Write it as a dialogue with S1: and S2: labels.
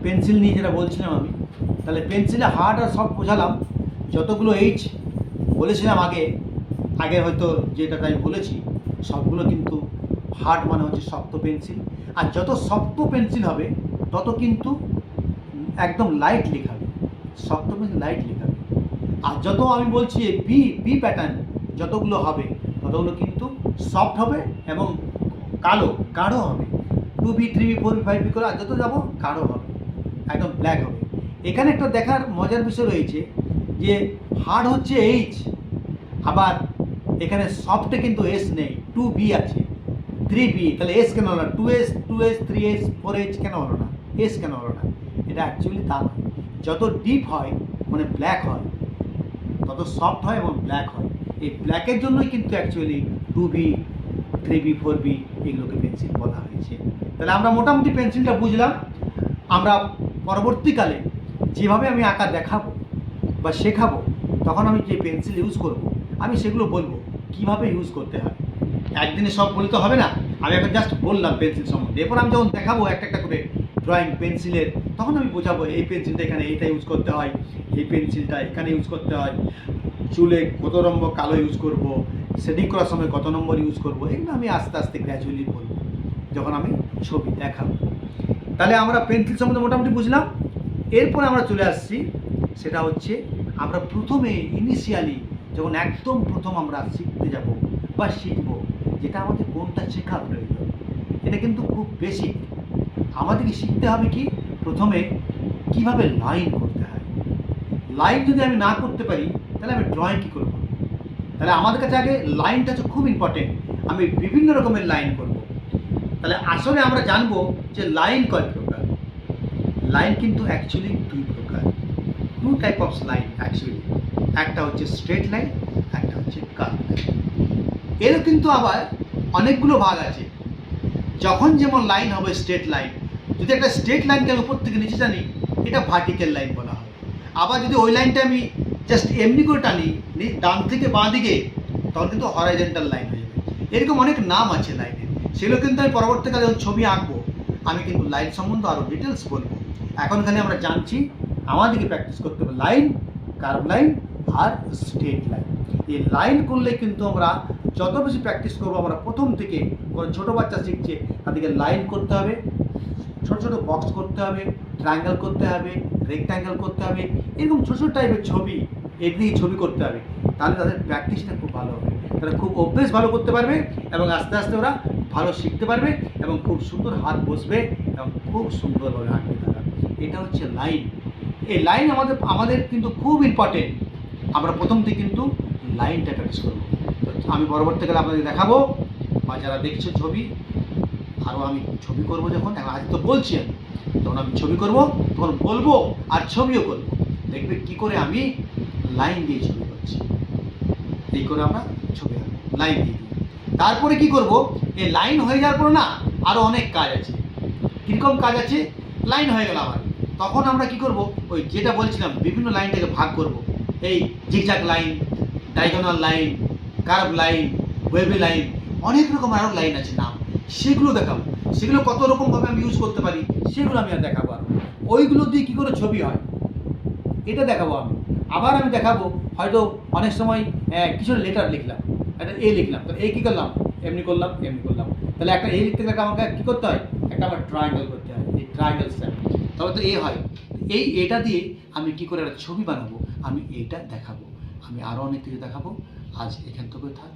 S1: Pencil নিয়ে যেটা বলছিলাম আমি, তাহলে পেন্সিলে হার্ড আর সফট বোঝালাম। যতগুলো এইচ বলেছিলাম আগে হয়তো যেটা তাই বলেছি, সবগুলো কিন্তু হার্ড মানে হচ্ছে শক্ত পেন্সিল। আর যত শক্ত পেন্সিল হবে তত কিন্তু একদম লাইট লেখাবে, শক্ত পেন্সিল লাইট লেখাবে। আর যত আমি বলছি বি প্যাটার্ন যতগুলো হবে ততগুলো কিন্তু সফট হবে এবং গাঢ় হবে। 2B 3B 4B 5B করে আর যত যাবো গাঢ় হবে, একদম ব্ল্যাক হবে। এখানে একটা দেখার মজার বিষয় রয়েছে যে হার্ড হচ্ছে এইচ, আবার এখানে সফটে কিন্তু এস নেই, 2B আছে, 3B, তাহলে এস কেন হলো না? 2S 3S 4H কেন হলো না? এস কেন হলো না? এটা অ্যাকচুয়ালি তা নয়। যত ডিপ হয় মানে ব্ল্যাক হয়, তত সফট হয় এবং ব্ল্যাক হয়। এই ব্ল্যাকের জন্যই কিন্তু অ্যাকচুয়ালি 2B 3B 4B এগুলোকে পেন্সিল বলা হয়েছে। তাহলে আমরা মোটামুটি পেন্সিলটা বুঝলাম। আমরা পরবর্তীকালে যেভাবে আমি আঁকা দেখাবো বা শেখাবো, তখন আমি যে পেন্সিল ইউজ করব আমি সেগুলো বলবো কিভাবে ইউজ করতে হয়। একদিনে সব বলতে হবে না, আমি এখন জাস্ট বললাম পেন্সিল সম্বন্ধে। এরপর আমি যখন দেখাবো একটা করে ড্রয়িং পেন্সিলের, তখন আমি বোঝাবো এই পেন্সিলটা এখানে এইটা ইউজ করতে হয়, এই পেন্সিলটা এখানে ইউজ করতে হয়, চুলে কত নম্বর কালো ইউজ করব, শেডিং করার সময় কত নম্বর ইউজ করব, এগুলো আমি আস্তে আস্তে গ্র্যাজুয়ালি বলবো যখন আমি ছবি দেখাবো। তাহলে আমরা পেন্সিল সম্বন্ধে মোটামুটি বুঝলাম। এরপরে আমরা চলে আসছি, সেটা হচ্ছে আমরা প্রথমে ইনিশিয়ালি যখন একদম প্রথম আমরা শিখতে যাব বা শিখবো, যেটা আমাদের কোনটা শেখা প্রয়োজন, এটা কিন্তু খুব বেসিক। আমাদেরকে শিখতে হবে কি প্রথমে কিভাবে লাইন করতে হয়। লাইন যদি আমি না করতে পারি তাহলে আমি ড্রয়িং কী করবো? তাহলে আমাদের কাছে আগে লাইনটা হচ্ছে খুব ইম্পর্টেন্ট। আমি বিভিন্ন রকমের লাইন করব। তাহলে আসলে আমরা জানবো যে লাইন কয় প্রকার। লাইন কিন্তু অ্যাকচুয়ালি দুই প্রকার, 2 টাইপ অফ লাইন অ্যাকচুয়ালি। একটা হচ্ছে স্ট্রেট লাইন, একটা হচ্ছে কার্ভ লাইন। এরও কিন্তু আবার অনেকগুলো ভাগ আছে। যখন যেমন লাইন হবে স্ট্রেট লাইন, যদি একটা স্ট্রেট লাইনকে আমি উপর থেকে নিচে টানি, এটা ভার্টিক্যাল লাইন বলা হয়। আবার যদি ওই লাইনটা আমি জাস্ট এমনি করে টানি ডান থেকে বাঁ দিকে, তখন কিন্তু হরাইজন্টাল লাইন হয়ে যাবে। এরকম অনেক নাম আছে লাইনের, সেগুলো কিন্তু আমি পরবর্তীকালে যখন ছবি আঁকবো আমি কিন্তু লাইন সম্বন্ধে আরও ডিটেলস বলবো। এখন খালি আমরা জানছি আমাদেরকে প্র্যাকটিস করতে হবে লাইন, কার্ভ লাইন আর স্ট্রেট লাইন। এই লাইন করলে কিন্তু আমরা যত বেশি প্র্যাকটিস করবো, আমরা প্রথম থেকে কোনো ছোটো বাচ্চা শিখছে তাদেরকে লাইন করতে হবে, ছোটো ছোটো বক্স করতে হবে, ট্রায়াঙ্গেল করতে হবে, রেক্ট্যাঙ্গেল করতে হবে, এরকম ছোটো ছোটো টাইপের ছবি এগিয়ে ছবি করতে হবে। তাহলে তাদের প্র্যাকটিসটা খুব ভালো হবে, তারা খুব অভ্যেস ভালো করতে পারবে এবং আস্তে আস্তে ওরা ভালো শিখতে পারবে এবং খুব সুন্দর হাত বসবে এবং খুব সুন্দরভাবে আঁকবে তারা। এটা হচ্ছে লাইন। এই লাইন আমাদের কিন্তু খুব ইম্পর্টেন্ট। আমরা প্রথম থেকে কিন্তু লাইনটা প্র্যাকটিস করবো। আমি পরবর্তীকালে আপনাদের দেখাবো, বা যারা দেখছে ছবি, আরও আমি ছবি করবো যখন, আজ তো বলছি আমি, যখন আমি ছবি করব তখন বলবো আর ছবিও করবো। দেখবে কী করে আমি লাইন দিয়ে ছবি করছি, এই করে আমরা ছবি আঁকবো লাইন দিয়ে দিই। তারপরে কি করব, এই লাইন হয়ে যাওয়ার পর না আরও অনেক কাজ আছে। কীরকম কাজ আছে? লাইন হয়ে গেল আমার, তখন আমরা কি করব, ওই যেটা বলছিলাম বিভিন্ন লাইনটাকে ভাগ করব। এই zigzag line, diagonal line, curve line, wavy line, অনেক রকম আরও লাইন আছে নাম, সেগুলো দেখাবো। সেগুলো কত রকমভাবে আমি ইউজ করতে পারি সেগুলো আমি আর দেখাবো। আর ওইগুলো দিয়ে কী করে ছবি হয় এটা দেখাবো আমি। আবার আমি দেখাবো হয়তো অনেক সময় কিছু লেটার লিখলাম, একটা এ লিখলাম, তো এই কী করলাম, এমনি করলাম এমনি করলাম। তাহলে একটা এ লিখতে গেলে আমাকে কী করতে হয়, একটা আমার ট্রায়াঙ্গেল করতে হয়, এই ট্রায়াঙ্গেল স্যাপ, তবে তো এ হয়। এই এটা দিয়ে আমি কী করে একটা ছবি বানাবো আমি এইটা দেখাবো। আমি আরও অনেক কিছু দেখাবো। আজ এখান থেকে থাক।